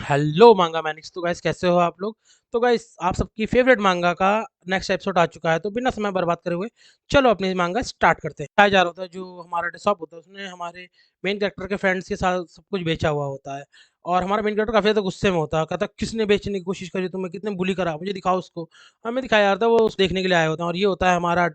Hello मांगा Mannix. तो guys कैसे हो आप लोग। तो गाइस आप सबकी फेवरेट मांगा का नेक्स्ट एपिसोड आ चुका है, तो बिना समय बर्बाद करे हुए चलो अपनी मांगा स्टार्ट करते हैं। क्या जा रहा होता है, जो हमारा डिसॉप होता है उसने हमारे मेन कैरेक्टर के फ्रेंड्स के साथ सब कुछ बेचा हुआ होता है। और हमारा मेन कैरेक्टर काफी ज्यादा गुस्से में होता है, कहता है किसने बेचने की कोशिश करी, तुम्हें कितने बुली करा, मुझे दिखाओ उसको। हमें दिखाया जाता है वो उस देखने के लिए आए होते हैं, और ये होता है हमारा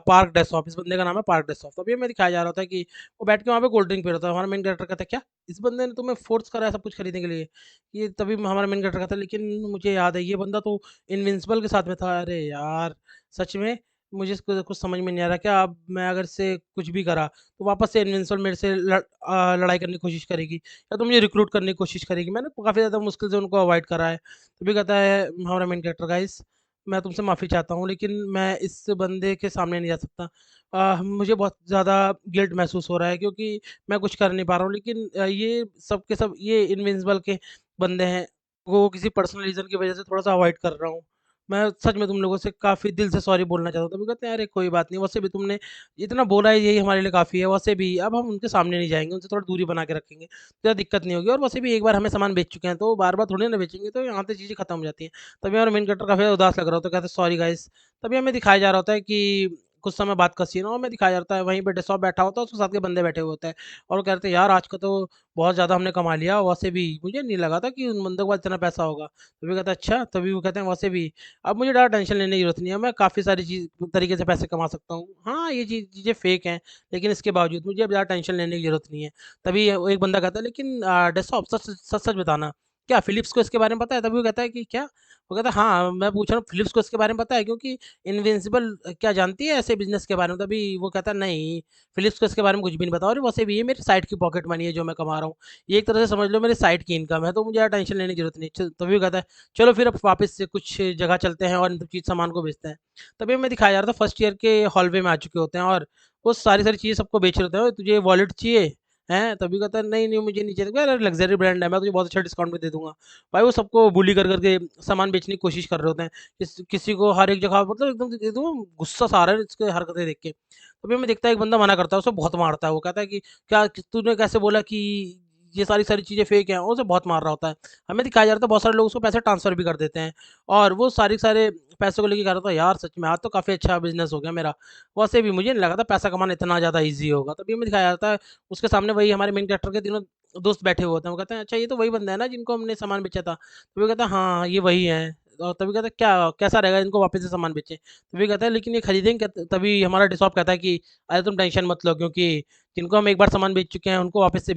पार्क डेस्कटॉप। इस बंदे का नाम है पार्क डेस्कटॉप। तो अभी हमें दिखाया जा रहा होता है कि वो बैठ के वहाँ पे कोल्ड ड्रिंक पी रहा था। हमारा मेन कैरेक्टर कहता है क्या इस बंदे ने तुम्हें फोर्स करा है सब कुछ खरीदने के लिए। ये तभी हमारा मेन कैरेक्टर कहता है लेकिन मुझे याद है ये बंदा तो इनविंसिबल के साथ में था। अरे यार सच में मुझे इसको कुछ समझ में नहीं आ रहा, क्या अब मैं अगर से कुछ भी करा तो वापस से इनविंसिबल मेरे से लड़ाई करने की कोशिश करेगी, या तो मुझे रिक्रूट करने की कोशिश करेगी। मैंने काफ़ी ज़्यादा मुश्किल से उनको अवॉइड करा है। तो भी कहता है हमारा मेन कैरेक्टर गाइस मैं तुमसे माफ़ी चाहता हूँ, लेकिन मैं इस बंदे के सामने नहीं जा सकता। मुझे बहुत ज़्यादा गिल्ट महसूस हो रहा है क्योंकि मैं कुछ कर नहीं पा रहा हूँ, लेकिन ये सब के सब ये इनविंसिबल के बंदे हैं, वो किसी पर्सनल रीज़न की वज़ह से थोड़ा-सा अवॉइड कर रहा हूँ। मैं सच में तुम लोगों से काफ़ी दिल से सॉरी बोलना चाहता हूँ। तभी कहते हैं अरे कोई बात नहीं, वैसे भी तुमने इतना बोला है यही हमारे लिए काफ़ी है। वैसे भी अब हम उनके सामने नहीं जाएँगे, उनसे थोड़ा दूरी बना के रखेंगे, ज़्यादा दिक्कत नहीं होगी। और वैसे भी एक बार हमें सामान बेच चुके हैं, तो बार-बार थोड़ी ना बेचेंगे, तो यहाँ पे चीज़ें खत्म हो जाती हैं। तभी हमारा मेन कैरेक्टर काफ़ी उदास लग रहा होता है, कहता है सॉरी गाइज़। तभी हमें दिखाया जा रहा होता है कि कुछ समय बाद का सीन, और हमें दिखाया जाता है वहीं पे डेस्कटॉप बैठा होता है, उसके साथ के बंदे बैठे हुए होते हैं। और वो कहते हैं यार आज का तो बहुत ज़्यादा हमने कमा लिया, वैसे भी मुझे नहीं लगा था कि उन बंदों के पास इतना पैसा होगा। तभी कहता है अच्छा, तभी वो कहते हैं वैसे भी अब मुझे ज़्यादा टेंशन लेने की ज़रूरत नहीं है, मैं काफ़ी सारी तरीके से पैसे कमा सकता हूँ। हाँ, ये चीज़ें फ़ेक हैं, लेकिन इसके बावजूद मुझे अब ज़्यादा टेंशन लेने की ज़रूरत नहीं है। तभी वो एक बंदा कहता है लेकिन डेस्कटॉप सच-सच बताना, क्या फ़िलिप्स को इसके बारे में पता है? तभी वो कहता है कि क्या? वो कहता है हाँ, मैं पूछ रहा हूँ फ़िलिप्स को इसके बारे में पता है, क्योंकि इनविंसिबल क्या जानती है ऐसे बिज़नेस के बारे में? तभी वो कहता है नहीं, फ़िलिप्स को इसके बारे में कुछ भी नहीं पता, और वैसे भी ये मेरी साइड की पॉकेट मनी है जो मैं कमा रहा हूँ। ये एक तरह से समझ लो मेरी साइड की इनकम है, तो मुझे ज़्यादा टेंशन लेने की ज़रूरत नहीं। तभी वो कहता है चलो फिर अब वापस से कुछ जगह चलते हैं और इन चीज़ सामान को बेचते हैं। तभी हमें दिखाया जा रहा था फर्स्ट ईयर के हॉलवे में आ चुके होते हैं, और वो सारी-सारी चीज़ें सबको बेच रहे होते हैं। "ओए तुझे वॉलेट चाहिए?" हैं? तभी कहता है नहीं, नहीं मुझे नहीं चाहिए। अरे लग्ज़री ब्रांड है, मैं तुझे बहुत अच्छा डिस्काउंट पे दे दूँगा। भाई वो सबको बुली कर के सामान बेचने की कोशिश कर रहे होते हैं। किसी को हर एक जगह मतलब एकदम गुस्सा सा आ रहा है इसकी हरकतें देख के। तभी हमें दिखता है एक बंदा मना करता है, उसे बहुत मारता है। वो कहता है कि क्या तूने कैसे बोला कि ये सारी-सारी चीज़ें फ़ेक हैं? और उसे बहुत मार रहा होता है। हमें दिखाया जा रहा था बहुत सारे लोग उसको पैसे ट्रांसफ़र भी कर देते हैं, और वो सारे के सारे पैसों को लेके कह रहा था यार सच में आज तो काफ़ी अच्छा बिज़नेस हो गया मेरा। वैसे भी मुझे नहीं लगा था पैसा कमाना इतना ज़्यादा ईज़ी होगा। तभी हमें दिखाया जाता है उसके सामने वही हमारे मेन कैरेक्टर के तीनों दोस्त बैठे हुए होते हैं। वो कहते हैं अच्छा ये तो वही बंदा है ना जिनको हमने सामान बेचा था? तो वो कहता है हाँ, ये वही हैं। और तभी कहता है क्या कैसा रहेगा इनको वापस से सामान बेचें? तभी कहता है लेकिन ये खरीदेंगे तभी हमारा डिसॉप कहता है कि अरे तुम टेंशन मत लो, क्योंकि जिनको हम एक बार सामान बेच चुके हैं उनको वापस से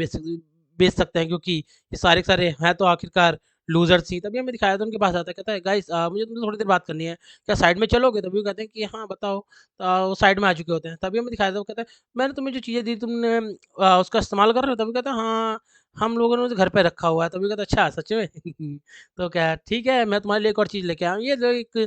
बेच सकते हैं, क्योंकि ये सारे के सारे हैं तो आखिरकार लूज़र्स ही। तभी हमें दिखाया था उनके पास आता है, कहता है गाइस मुझे तुमसे थोड़ी देर बात करनी है, क्या साइड में चलोगे? तभी वो कहते हैं कि हाँ बताओ। वो साइड में आ चुके होते हैं। तभी हमें दिखाया था, वो कहता है मैंने तुम्हें जो चीज़ें दी तुमने उसका इस्तेमाल कर रहे हो? तभी कहता है हाँ, हम लोगों ने उसे घर पे रखा हुआ है। तभी कहता है अच्छा सच में? तो क्या ठीक है, मैं तुम्हारे लिए एक और चीज़ लेके आया हूँ। ये जो एक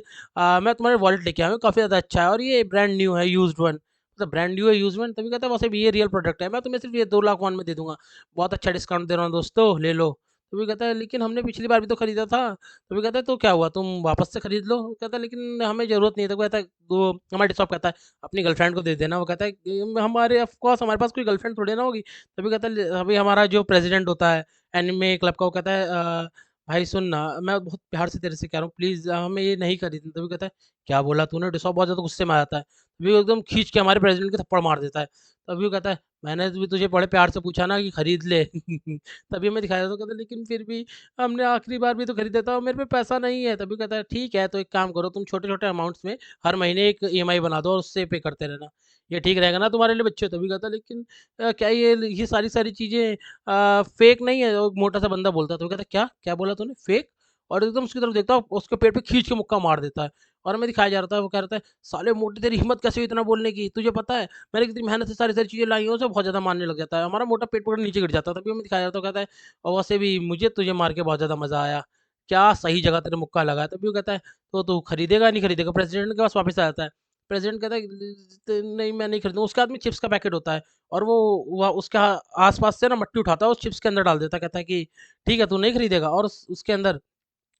मैं तुम्हारे वॉलेट लेके आया हूँ, काफ़ी ज़्यादा अच्छा है, और ये ब्रांड न्यू है, यूज्ड वन। मतलब ब्रांड न्यू है, यूज्ड वन? तभी कहता है वैसे भी ये रियल प्रोडक्ट है, मैं तुम्हें सिर्फ़ ये 2 लाख वॉन में दे दूँगा। बहुत अच्छा डिस्काउंट दे रहा हूँ दोस्तों, ले लो। तो वो कहता है लेकिन हमने पिछली बार भी तो खरीदा था। तो वो कहता है तो क्या हुआ, तुम वापस से खरीद लो। वो कहता है लेकिन हमें ज़रूरत नहीं है। तो वो कहता है वो हमारा शॉप कहता है अपनी गर्लफ्रेंड को दे देना। वो कहता है हमारे ऑफ कोर्स हमारे पास कोई गर्लफ्रेंड थोड़ी ना होगी। तभी कहता है अभी हमारा जो प्रेज़िडेंट होता है एनिमे क्लब का, वो कहता है भाई सुन ना, मैं बहुत प्यार से तेरे से कह रहा हूँ प्लीज़ हमें ये नहीं खरीदना। तभी कहता है क्या बोला तूने? डिसॉप बहुत ज़्यादा गुस्से में आ जाता है। तभी वो एकदम खींच के हमारे प्रेज़िडेंट के थप्पड़ मार देता है। तभी वो कहता है मैंने भी तुझे बड़े प्यार से पूछा ना कि खरीद ले। तभी हमें दिखाया, तो कहता है लेकिन फिर भी हमने आखिरी बार भी तो खरीदा था और मेरे पे पैसा नहीं है। तभी कहता है ठीक है तो एक काम करो, तुम छोटे-छोटे अमाउंट्स में हर महीने एक ईएमआई बना दो और उससे पे करते रहना। ये ठीक रहेगा ना तुम्हारे लिए बच्चों? तभी कहता है लेकिन क्या ये सारी-सारी चीज़ें फेक नहीं है? वो मोटा-सा बंदा बोलता है। तो वो कहता है क्या? क्या बोला तूने? फेक? और एकदम उसकी तरफ देखता हूँ, उसके पेट पे खींच के मुक्का मार देता है। और हमें दिखाया जा रहा था, वो कह रहा था साले मोटे तेरी हिम्मत कैसे हुई इतना बोलने की? तुझे पता है मैंने कितनी मेहनत से सारी-सारी चीज़ें लाई हैं, उसे बहुत ज़्यादा मारने लग जाता है। हमारा मोटा पेट पकड़ नीचे गिर जाता है। तभी हमें दिखाया जाता है, वो कहता है और वैसे भी मुझे तुझे मार के बहुत ज़्यादा मज़ा आया। क्या सही जगह तेरे मुक्का लगा है। तभी वो कहता है तो तू खरीदेगा नहीं खरीदेगा? प्रेसिडेंट के पास वापस आ जाता है। प्रेसिडेंट कहता है नहीं मैं नहीं खरीदूँगा। उसके हाथ में चिप्स का पैकेट होता है, और वो उसके आस-पास से ना मट्टी उठाता है, उस चिप्स के अंदर डाल देता है। कहता है कि ठीक है तू नहीं खरीदेगा, और उसके अंदर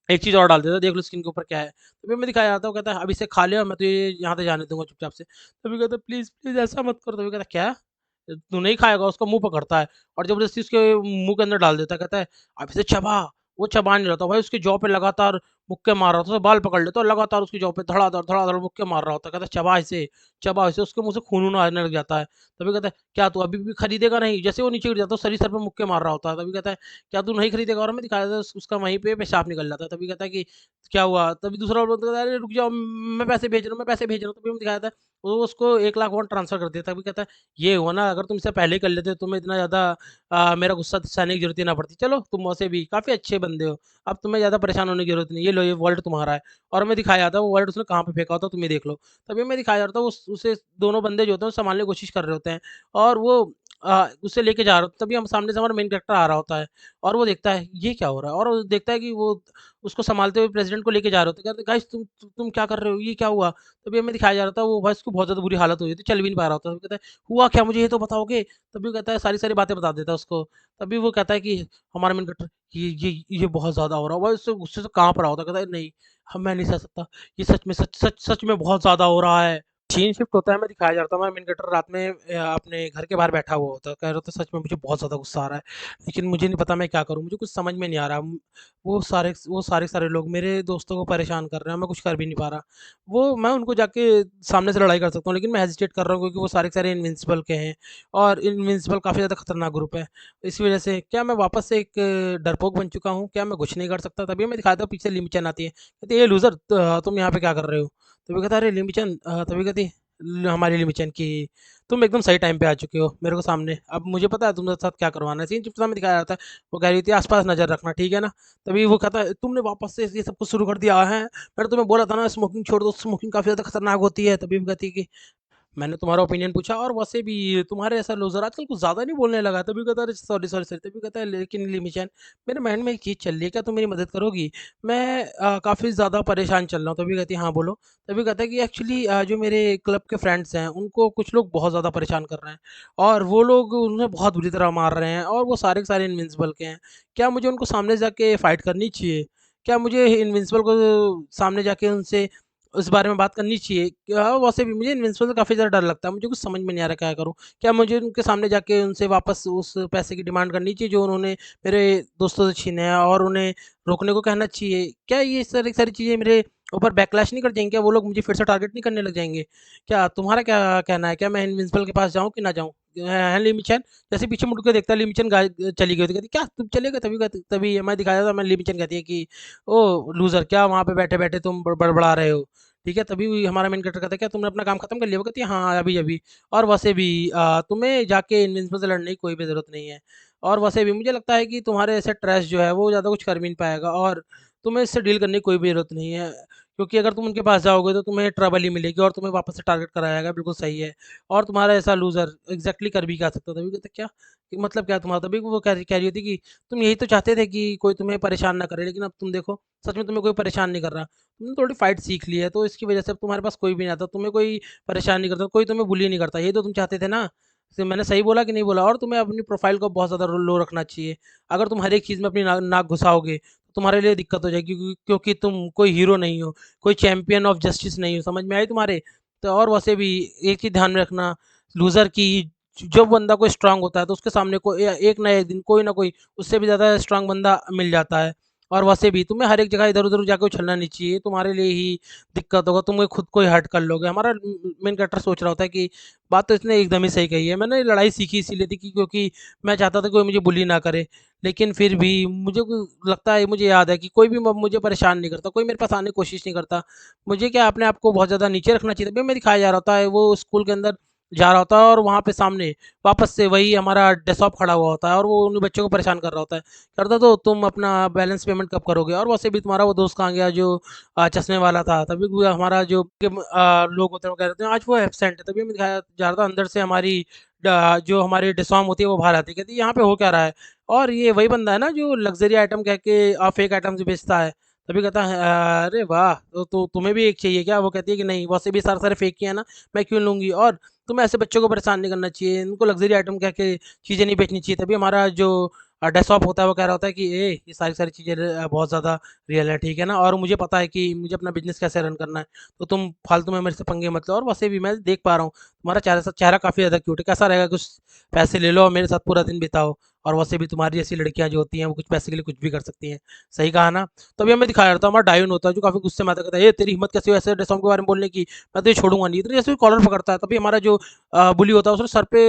एक चीज़ और डाल देता है, देख लो इसके इनके ऊपर क्या है। तभी हमें दिखाया जाता है, वो कहता है अब इसे खा ले और मैं तुझे यहाँ से जाने दूँगा चुपचाप से। तभी कहता है प्लीज़, प्लीज़ ऐसा मत करो। तभी कहता है क्या? तू नहीं खाएगा? उसका मुँह पकड़ता है और ज़बरदस्ती उसके मुँह के अंदर डाल देता है। कहता है अब इसे चबा। वो चबा नहीं रहा था भाई, उसकी जॉ पे लगातार मुक्के मार रहा था, तो बाल पकड़ लेता और लगातार उसकी जॉ पे धड़ाधड़ मुक्के मार रहा होता है। कहता चबा इसे, उसके मुँह से खून-वून आने लग जाता है। तभी कहता है, "क्या तू अभी भी खरीदेगा नहीं?" जैसे वो नीचे गिर जाता है, सर ही सर पे मुक्के मार रहा होता है। तभी कहता है, "क्या तू नहीं खरीदेगा?" और हमें दिखाया जाता है उसका वहीं पे पेशाब निकल जाता है। तभी कहता है कि, "क्या हुआ?" तभी दूसरा बोलता है, "अरे रुक जाओ, मैं पैसे भेज रहा हूँ, मैं पैसे भेज रहा हूँ।" तभी हमें दिखाया जाता है, वो उसको 1 लाख वहाँ ट्रांसफ़र कर देता है। तभी कहता है, "ये हुआ ना, अगर तुम इससे पहले ही कर लेते, तो तुम्हें इतना ज़्यादा मेरा गुस्सा सहने की ज़रूरत ही ना पड़ती। चलो, तुम वैसे भी काफ़ी अच्छे बंदे हो, अब तुम्हें ज़्यादा परेशान होने की ज़रूरत नहीं है। ये लो, ये वॉलेट तुम्हारा है।" और हमें दिखाया जाता है वो वॉलेट उसने कहाँ पे फेंका होता है, तुम ही देख लो। तभी हमें दिखाया जाता है उसे दोनों बंदे जो होते हैं, वो सँभालने की कोशिश कर रहे होते हैं और वो उसे लेके जा रहे होते हैं। तभी हम सामने से हमारा मेन कैरेक्टर आ रहा होता है और वो देखता है, ये क्या हो रहा है? और वो देखता है कि वो उसको सँभालते हुए प्रेज़िडेंट को लेके जा रहे होते हैं। कहते हैं, "गाइस तुम क्या कर रहे हो? ये क्या हुआ?" तभी हमें दिखाया जा रहा था वो भाई उसकी बहुत ज़्यादा बुरी हालत हो रही थी, चल भी नहीं पा रहा होता। वो कहता है, "हुआ क्या? मुझे ये तो बताओगे?" तभी वो कहता है सारी-सारी बातें बता देता है उसको। तभी वो कहता है कि हमारा मेन कैरेक्टर ये बहुत ज़्यादा हो रहा है। भाई उससे गुस्से से काँप रहा होता है। कहता है, "नहीं, मैं नहीं सह सकता। ये सच में सच में बहुत ज़्यादा हो रहा है।" सीन शिफ्ट होता है, हमें दिखाया जाता है हमारा मेन कैरेक्टर रात में अपने घर के बाहर बैठा हुआ होता है। कह रहा होता है, "सच में मुझे बहुत ज़्यादा गुस्सा आ रहा है, लेकिन मुझे नहीं पता मैं क्या करूँ? मुझे कुछ समझ में नहीं आ रहा। वो सारे लोग मेरे दोस्तों को परेशान कर रहे हैं, मैं कुछ कर भी नहीं पा रहा। मैं उनको जाके सामने से लड़ाई कर सकता हूँ, लेकिन मैं हेजिटेट कर रहा हूँ क्योंकि वो सारे के सारे इनविंसिबल के हैं और इनविंसिबल काफ़ी ज़्यादा खतरनाक ग्रुप है। इसी वजह से क्या मैं वापस से एक डरपोक बन चुका हूँ? क्या मैं कुछ नहीं कर सकता?" तभी हमें दिखाया था पीछे लिमी-चैन आती है। कहती है, "ये लूज़र तुम यहाँ पे क्या कर रहे हो?" तभी कहता है, "अरे लिमी-चैन" तभी कहती है हमारी लिमिचन की तुम एकदम सही टाइम पे आ चुके हो मेरे को सामने। अब मुझे पता है तुम्हारे साथ क्या करवाना है। सीन चिप्सा में दिखाया जाता है, वो कह रही थी आस-पास नज़र रखना, ठीक है ना? तभी वो कहता है तुमने वापस से ये सब कुछ शुरू कर दिया है। मैंने तुम्हें बोला था ना स्मोकिंग छोड़ दो, स्मोकिंग काफ़ी ज़्यादा खतरनाक होती है। तभी वो कहती है कि मैंने तुम्हारा ओपिनियन पूछा और वैसे भी तुम्हारे ऐसा लूज़र आजकल कुछ ज़्यादा नहीं बोलने लगा। तभी कहता है सॉरी। तभी कहता है लेकिन लिमिचैन मेरे माइंड में एक चीज़ चल रही है, क्या तुम मेरी मदद करोगी? मैं काफ़ी ज़्यादा परेशान चल रहा हूँ। तभी कहती है हाँ, बोलो। तभी कहता है कि एक्चुअली जो मेरे क्लब के फ्रेंड्स हैं उनको कुछ लोग बहुत ज़्यादा परेशान कर रहे हैं और वो लोग उन्हें बहुत बुरी तरह मार रहे हैं और वो सारे के सारे इनविंसिबल के हैं। क्या मुझे उनको सामने जाके फाइट करनी चाहिए? क्या मुझे इनविंसिबल को सामने जाके उनसे उस बारे में बात करनी चाहिए। क्या वैसे भी मुझे इन्विंसिबल से काफ़ी ज़्यादा डर लगता है, मुझे कुछ समझ में नहीं आ रहा क्या करूँ? क्या मुझे उनके सामने जाके उनसे वापस उस पैसे की डिमांड करनी चाहिए जो उन्होंने मेरे दोस्तों से छीने हैं और उन्हें रोकने को कहना चाहिए? क्या ये सारी चीज़ें मेरे ऊपर बैकलैश नहीं कर जाएँगी? क्या वो लोग मुझे फिर से टारगेट नहीं करने लग जाएँगे? क्या तुम्हारा क्या कहना है? क्या मैं इनविंसिबल के पास जाऊँ कि ना जाऊँ? हैं लिमी-चैन? जैसे पीछे मुड़ के देखता है लिमी-चैन चली गई, तो कहती क्या तुम चले गए? तभी मैं दिखाया था मैं लिमी-चैन कहती है कि ओह! लूज़र क्या वहाँ पे बैठे-बैठे तुम बड़बड़ा रहे हो? ठीक है, तभी हमारा मेन कैरेक्टर कहता है, "क्या तुमने अपना काम खत्म कर लिया?" वो कहती है, "हाँ, अभी-अभी और वैसे भी तुम्हें जाके इनविंसिबल से लड़ने की कोई भी ज़रूरत नहीं है और वैसे भी मुझे लगता है कि तुम्हारे ऐसे ट्रैश जो है, वो ज़्यादा कुछ कर भी नहीं पाएगा और तुम्हें इससे डील करने की कोई भी ज़रूरत नहीं है, क्योंकि अगर तुम उनके पास जाओगे, तो तुम्हें ट्रबल ही मिलेगी और तुम्हें वापस से टारगेट करा जाएगा, बिल्कुल सही है और तुम्हारा ऐसा लूज़र एग्ज़ैक्टली कर भी क्या सकता है?" तभी कहता है, "क्या? कि मतलब क्या तुम्हारा?" तभी वो कह रही होती कि, "तुम यही तो चाहते थे कि कोई तुम्हें परेशान ना करे, लेकिन अब तुम देखो, सच में तुम्हें कोई परेशान नहीं कर रहा। तुमने थोड़ी फाइट सीख ली है, तो इसकी वजह से अब तुम्हारे पास कोई भी नहीं आता, तुम्हें कोई परेशान नहीं करता, कोई तुम्हें बुली नहीं करता, यही तो तुम चाहते थे ना? से मैंने सही बोला कि नहीं बोला? और तुम्हें अपनी प्रोफ़ाइल को बहुत ज़्यादा लो रखना चाहिए। अगर तुम हर एक चीज़ में अपनी नाक घुसाओगे, तो तुम्हारे लिए दिक्कत हो जाएगी क्योंकि तुम कोई हीरो नहीं हो, कोई चैंपियन ऑफ जस्टिस नहीं हो, समझ में आई तुम्हारे? तो और वैसे भी एक चीज़ ध्यान में रखना, लूज़र की जब बंदा कोई स्ट्रॉन्ग होता है, तो उसके सामने एक ना एक दिन कोई ना कोई उससे भी ज़्यादा स्ट्रॉन्ग बंदा मिल जाता है। और वैसे भी तुम्हें हर एक जगह इधर-उधर जाके उछलना नहीं चाहिए, तुम्हारे लिए ही दिक्कत होगा, तुम खुद को ही हर्ट कर लोगे। हमारा मेन कैरेक्टर सोच रहा होता है कि बात तो इसने एकदम ही सही कही है। मैंने लड़ाई सीखी इसीलिए थी कि क्योंकि मैं चाहता था कोई मुझे बुली ना करे, लेकिन फिर भी मुझे लगता है मुझे याद है कि कोई भी मुझे परेशान नहीं करता, कोई मेरे पास आने की कोशिश नहीं करता। मुझे क्या अपने आप को बहुत ज़्यादा नीचे रखना चाहिए था, तभी हमें दिखाया जा रहा होता है वो स्कूल के अंदर जा रहा होता है और वहाँ पे सामने वापस से वही हमारा डेस्कटॉप खड़ा हुआ होता है और वो उन बच्चों को परेशान कर रहा होता है। करता तो तुम अपना बैलेंस पेमेंट कब करोगे? और वैसे भी तुम्हारा वो दोस्त कहाँ गया जो चश्मे वाला था? तभी वो हमारा जो लोग होते हैं वो कह रहे थे आज वो एब्सेंट है। तभी हमें दिखाया जा रहा था अंदर से हमारी जो हमारी डिसॉम होती है वो बाहर आती है। कहती है यहाँ पे हो क्या रहा है? और ये वही बंदा है ना जो लग्ज़री आइटम कह के फेक आइटम्स बेचता है। तभी कहता है अरे वाह! तो तुम्हें भी एक चाहिए क्या? वो कहती है कि नहीं वैसे भी सारे-सारे फेक ही है ना, मैं क्यों लूँगी? और तुम्हें ऐसे बच्चों को परेशान नहीं करना चाहिए, इनको लग्ज़री आइटम कह के चीज़ें नहीं बेचनी चाहिए। तभी हमारा जो डेस्कटॉप होता है वो कह रहा होता है कि ये सारी-सारी चीज़ें बहुत ज़्यादा रियल है, ठीक है ना? और मुझे पता है कि मुझे अपना बिज़नेस कैसे रन करना है, तो तुम फालतू में मेरे से पंगे मत लो और वैसे भी मैं देख पा रहा हूँ, तुम्हारा चेहरा काफ़ी ज़्यादा क्यूट है, कैसा रहेगा कुछ पैसे ले लो और मेरे साथ पूरा दिन बिताओ और वैसे भी तुम्हारी जैसी लड़कियाँ जो होती हैं वो कुछ पैसे के लिए कुछ भी कर सकती हैं। सही कहा ना? तो अभी हमें दिखाया जाता है हमारा डायोन होता है जो काफ़ी गुस्से में आता है, कहता है, "ये तेरी हिम्मत कैसे हुई ऐसे डेसॉन्ग के बारे में बोलने की? मैं तुझे छोड़ूँगा नहीं।" तो जैसे ही कॉलर पकड़ता है तभी हमारा जो बुली होता है उसने सर पे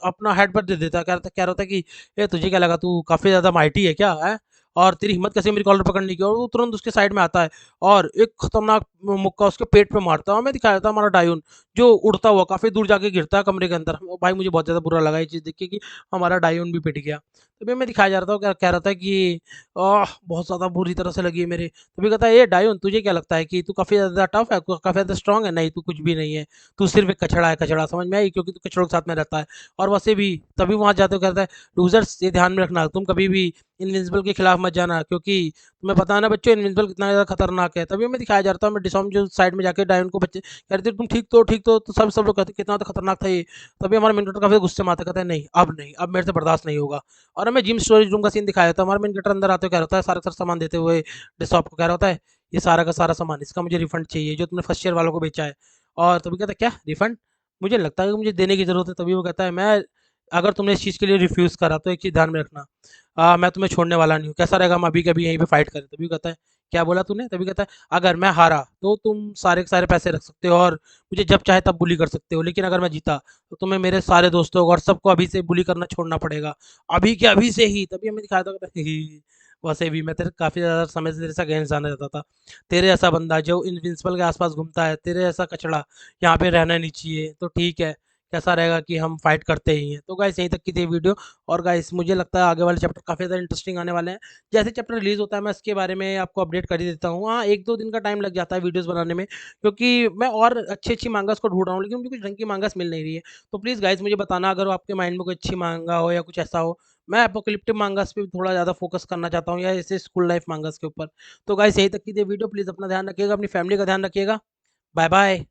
अपना हेडबट दे देता है। कह रहा होता है कि, "ए तुझे क्या लगा तू काफ़ी ज़्यादा माइटी है क्या? हैं? और तेरी हिम्मत कैसे मेरी कॉलर पकड़ने की?" और वो तुरंत उसके साइड में आता है और एक खतरनाक मुक्का उसके पेट पे मारता है। हमें दिखाया जाता है हमारा डायोन जो उड़ता हुआ काफ़ी दूर जाके गिरता है कमरे के अंदर। भाई मुझे बहुत ज़्यादा बुरा लगा ये चीज़ देख के कि हमारा डायोन भी पिट गया। तभी हमें दिखाया जा रहा था, कह रहा था कि बहुत ज़्यादा बुरी तरह से लगी है मेरे। तभी कहता है, "ए डायोन तुझे क्या लगता है कि तू काफ़ी ज़्यादा टफ है, काफ़ी ज़्यादा स्ट्रॉन्ग है? नहीं, तू कुछ भी नहीं है। तू सिर्फ़ एक कचड़ा है, कचड़ा समझ में आई? क्योंकि तू कचड़ों के साथ में रहता है। और वैसे भी" तभी वहाँ जाते हुए कहता है, "लूज़र्स ये ध्यान में रखना तुम कभी भी इनविंसिबल के खिलाफ मत जाना क्योंकि तुम्हें पता है ना बच्चों इनविंसिबल कितना ज़्यादा खतरनाक है।" तभी हमें दिखाया जा रहा था, हमें डिसॉम जो साइड में जाके डायन को बच्चे कह रहे थे, "तुम ठीक तो सब लोग कहते कितना तो खतरनाक था ये।" तभी हमारा मेन कैरेक्टर काफ़ी गुस्से में आता है, कहता है, नहीं, अब मेरे से बर्दाश्त नहीं होगा। और हमें जिम स्टोरेज रूम का सीन दिखाया था, हमारा मेन कैरेक्टर अंदर आते हुए कह रहा होता है, सारा का सारा सामान देते हुए डिसॉप को कह रहा होता है, "ये सारा का सारा सामान इसका मुझे रिफंड चाहिए जो तुमने फर्स्ट ईयर वालों को बेचा है।" और तभी कहता है, "क्या रिफंड? मुझे नहीं लगता है कि मुझे देने की ज़रूरत है।" तभी वो कहता है, "मैं अगर तुमने इस चीज़ के लिए रिफ्यूज़ करा तो एक चीज़ ध्यान में रखना, मैं तुम्हें छोड़ने वाला नहीं हूँ। कैसा रहेगा हम अभी के अभी यहीं पे फाइट करें?" तभी वो कहता है, "क्या बोला तूने?" तभी कहता है, "अगर मैं हारा तो तुम सारे के सारे पैसे रख सकते हो और मुझे जब चाहे तब बुली कर सकते हो, लेकिन अगर मैं जीता तो तुम्हें मेरे सारे दोस्तों को और सबको अभी से बुली करना छोड़ना पड़ेगा। अभी के अभी से ही।" तभी हमें दिखाया था कहता है, "ही, वैसे भी मैं तेरे काफ़ी ज़्यादा समय से तेरे से अगेंस्ट जाना चाहता था। तेरे जैसा बंदा जो इनविंसिबल के आस-पास घूमता है, तेरे जैसा कचड़ा यहाँ पे रहना नहीं चाहिए। तो ठीक है, कैसा रहेगा कि हम फाइट करते ही हैं।" तो गाइस यहीं तक की थी वीडियो और गाइस मुझे लगता है आगे वाले चैप्टर काफ़ी ज़्यादा इंटरेस्टिंग आने वाले हैं। जैसे चैप्टर रिलीज़ होता है मैं इसके बारे में आपको अपडेट कर ही देता हूँ। हाँ, 1-2 दिन का टाइम लग जाता है वीडियोज़ बनाने में क्योंकि मैं और अच्छी-अच्छी मांगास को ढूँढ रहा हूँ लेकिन मुझे कुछ ढंग की मांगास मिल नहीं रही है। तो प्लीज़ गाइस मुझे बताना अगर आपके माइंड में कोई अच्छी मांगा हो या कुछ ऐसा हो। मैं एपोकलिप्टिक मांगास पे थोड़ा ज़्यादा फ़ोकस करना चाहता हूँ या ऐसे स्कूल लाइफ़ मांगास के ऊपर। तो गाइस यहीं तक की थी वीडियो। प्लीज़ अपना ध्यान रखिएगा, अपनी फैमिली का ध्यान रखिएगा। Bye bye.